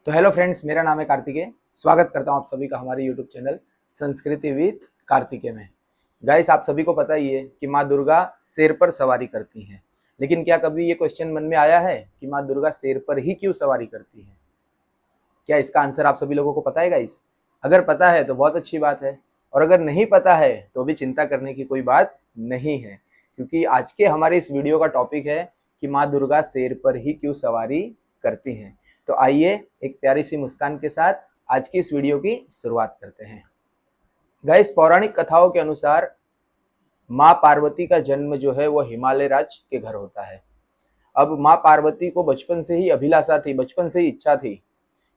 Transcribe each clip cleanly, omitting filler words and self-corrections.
तो hello friends, मेरा नाम है कार्तिकेय। स्वागत करता हूं आप सभी का हमारे यूट्यूब चैनल संस्कृति विद कार्तिकेय में। गाइस, आप सभी को पता ही है कि माँ दुर्गा शेर पर सवारी करती हैं। लेकिन क्या कभी ये क्वेश्चन मन में आया है कि माँ दुर्गा शेर पर ही क्यों सवारी करती है? क्या इसका आंसर आप सभी लोगों को पता है गाइस? अगर पता है तो बहुत अच्छी बात है, और अगर नहीं पता है तो भी चिंता करने की कोई बात नहीं है, क्योंकि आज के हमारे इस वीडियो का टॉपिक है कि माँ दुर्गा शेर पर ही क्यों सवारी करती हैं। तो आइए एक प्यारी सी मुस्कान के साथ आज की इस वीडियो की शुरुआत करते हैं। गाइस, पौराणिक कथाओं के अनुसार माँ पार्वती का जन्म जो है वो हिमालय राज्य के घर होता है। अब माँ पार्वती को बचपन से ही अभिलाषा थी, बचपन से ही इच्छा थी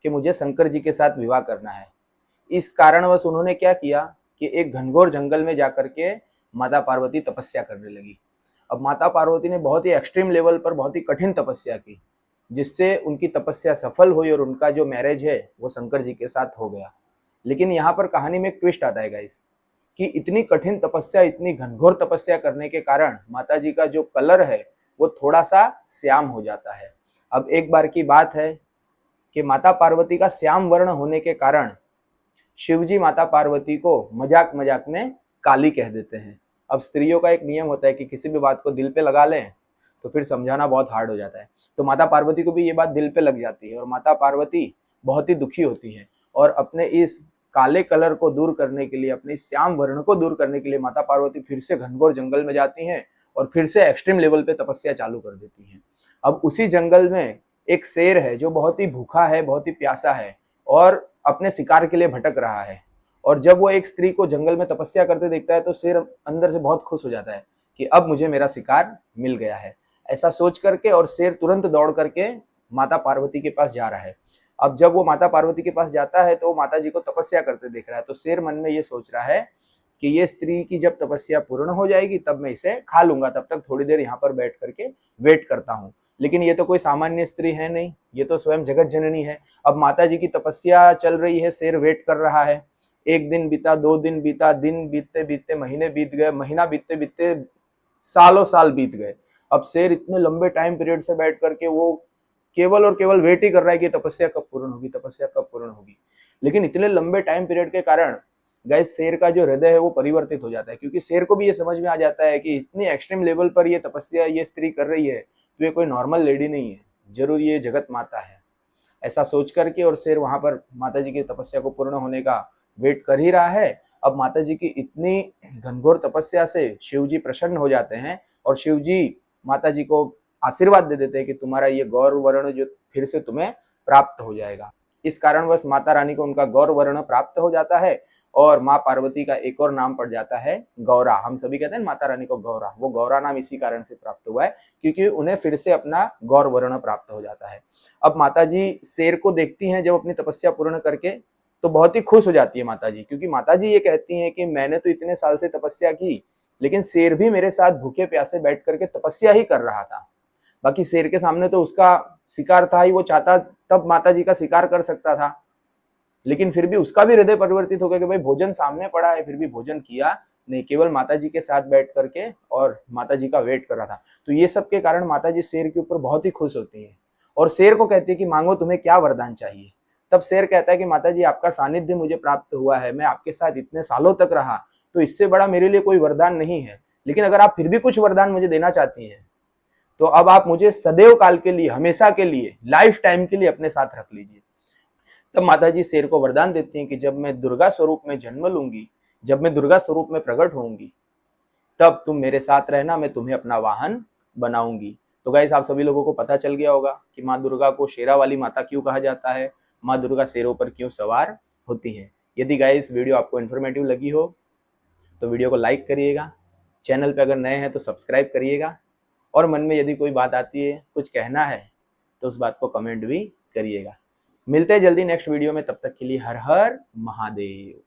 कि मुझे शंकर जी के साथ विवाह करना है। इस कारणवश उन्होंने क्या किया कि एक घनघोर जंगल में जाकर के माता पार्वती तपस्या करने लगी। अब माता पार्वती ने बहुत ही एक्सट्रीम लेवल पर बहुत ही कठिन तपस्या की, जिससे उनकी तपस्या सफल हुई और उनका जो मैरिज है वो शंकर जी के साथ हो गया। लेकिन यहाँ पर कहानी में एक ट्विस्ट आता है गाइस, कि इतनी कठिन तपस्या, इतनी घनघोर तपस्या करने के कारण माता जी का जो कलर है वो थोड़ा सा श्याम हो जाता है। अब एक बार की बात है कि माता पार्वती का श्याम वर्ण होने के कारण शिवजी माता पार्वती को मजाक मजाक में काली कह देते हैं। अब स्त्रियों का एक नियम होता है कि किसी भी बात को दिल पे लगा लें तो फिर समझाना बहुत हार्ड हो जाता है। तो माता पार्वती को भी ये बात दिल पे लग जाती है और माता पार्वती बहुत ही दुखी होती है, और अपने इस काले कलर को दूर करने के लिए, अपने श्याम वर्ण को दूर करने के लिए माता पार्वती फिर से घनघोर जंगल में जाती हैं और फिर से एक्सट्रीम लेवल पे तपस्या चालू कर देती हैं। अब उसी जंगल में एक शेर है जो बहुत ही भूखा है, बहुत ही प्यासा है और अपने शिकार के लिए भटक रहा है। और जब वो एक स्त्री को जंगल में तपस्या करते देखता है तो शेर अंदर से बहुत खुश हो जाता है कि अब मुझे मेरा शिकार मिल गया है। ऐसा सोच करके और शेर तुरंत दौड़ करके माता पार्वती के पास जा रहा है। अब जब वो माता पार्वती के पास जाता है तो वो माता जी को तपस्या करते देख रहा है, तो शेर मन में ये सोच रहा है कि ये स्त्री की जब तपस्या पूर्ण हो जाएगी तब मैं इसे खा लूंगा, तब तक थोड़ी देर यहाँ पर बैठ करके वेट करता हूँ। लेकिन ये तो कोई सामान्य स्त्री है नहीं, ये तो स्वयं जगत जननी है। अब माता जी की तपस्या चल रही है, शेर वेट कर रहा है। एक दिन बीता, 2 दिन बीता, दिन बीतते बीतते महीने बीत गए, महीना बीतते बीतते सालों साल बीत गए। अब शेर इतने लंबे टाइम पीरियड से बैठ करके वो केवल और केवल वेट ही कर रहा है कि तपस्या कब पूर्ण होगी, तपस्या कब पूर्ण होगी। लेकिन इतने लंबे टाइम पीरियड के कारण गैस शेर का जो हृदय है वो परिवर्तित हो जाता है, क्योंकि शेर को भी ये समझ में आ जाता है कि इतनी एक्सट्रीम लेवल पर ये तपस्या ये स्त्री कर रही है तो ये कोई नॉर्मल लेडी नहीं है, जरूर ये जगत माता है। ऐसा सोच करके और शेर वहां पर माता जी की तपस्या को पूर्ण होने का वेट कर ही रहा है। अब माता जी की इतनी घनघोर तपस्या से शिव जी प्रसन्न हो जाते हैं और शिव जी माता जी को आशीर्वाद दे देते हैं कि तुम्हारा ये गौर वर्ण जो फिर से तुम्हें प्राप्त हो जाएगा। इस कारणवश माता रानी को उनका गौर वर्ण प्राप्त हो जाता है और माँ पार्वती का एक और नाम पड़ जाता है गौरा। हम सभी कहते हैं माता रानी को गौरा, वो गौरा नाम इसी कारण से प्राप्त हुआ है क्योंकि उन्हें फिर से अपना गौर वर्ण प्राप्त हो जाता है। अब माता जी शेर को देखती हैं जब अपनी तपस्या पूर्ण करके, तो बहुत ही खुश हो जाती है माता जी, क्योंकि माता जी ये कहती हैं कि मैंने तो इतने साल से तपस्या की, लेकिन शेर भी मेरे साथ भूखे प्यासे बैठ करके तपस्या ही कर रहा था। बाकी शेर के सामने तो उसका शिकार था ही, वो चाहता तब माता जी का शिकार कर सकता था, लेकिन फिर भी उसका भी हृदय परिवर्तित हो गया कि भाई भोजन सामने पड़ा है फिर भी भोजन किया नहीं, केवल माता जी के साथ बैठ करके और माता जी का वेट कर रहा था। तो ये सब के कारण माता जी शेर के ऊपर बहुत ही खुश होती है और शेर को कहती है कि मांगो तुम्हें क्या वरदान चाहिए। तब शेर कहता है कि माता जी आपका सानिध्य मुझे प्राप्त हुआ है, मैं आपके साथ इतने सालों तक रहा, तो इससे बड़ा मेरे लिए कोई वरदान नहीं है। लेकिन अगर आप फिर भी कुछ वरदान मुझे देना चाहती हैं तो अब आप मुझे सदैव काल के लिए, हमेशा के लिए, लाइफ टाइम के लिए अपने साथ रख लीजिए। तब माताजी शेर को वरदान देती हैं कि जब मैं दुर्गा स्वरूप में जन्म लूंगी, जब मैं दुर्गा स्वरूप में प्रकट होंगी, तब तुम मेरे साथ रहना, मैं तुम्हें अपना वाहन बनाऊंगी। तो गाइस, आप सभी लोगों को पता चल गया होगा कि माँ दुर्गा को शेरा वाली माता क्यों कहा जाता है, माँ दुर्गा शेरों पर क्यों सवार होती हैं। यदि गाइस वीडियो आपको इन्फॉर्मेटिव लगी हो तो वीडियो को लाइक करिएगा, चैनल पे अगर नए हैं तो सब्सक्राइब करिएगा, और मन में यदि कोई बात आती है, कुछ कहना है, तो उस बात को कमेंट भी करिएगा। मिलते हैं जल्दी नेक्स्ट वीडियो में, तब तक के लिए हर हर महादेव।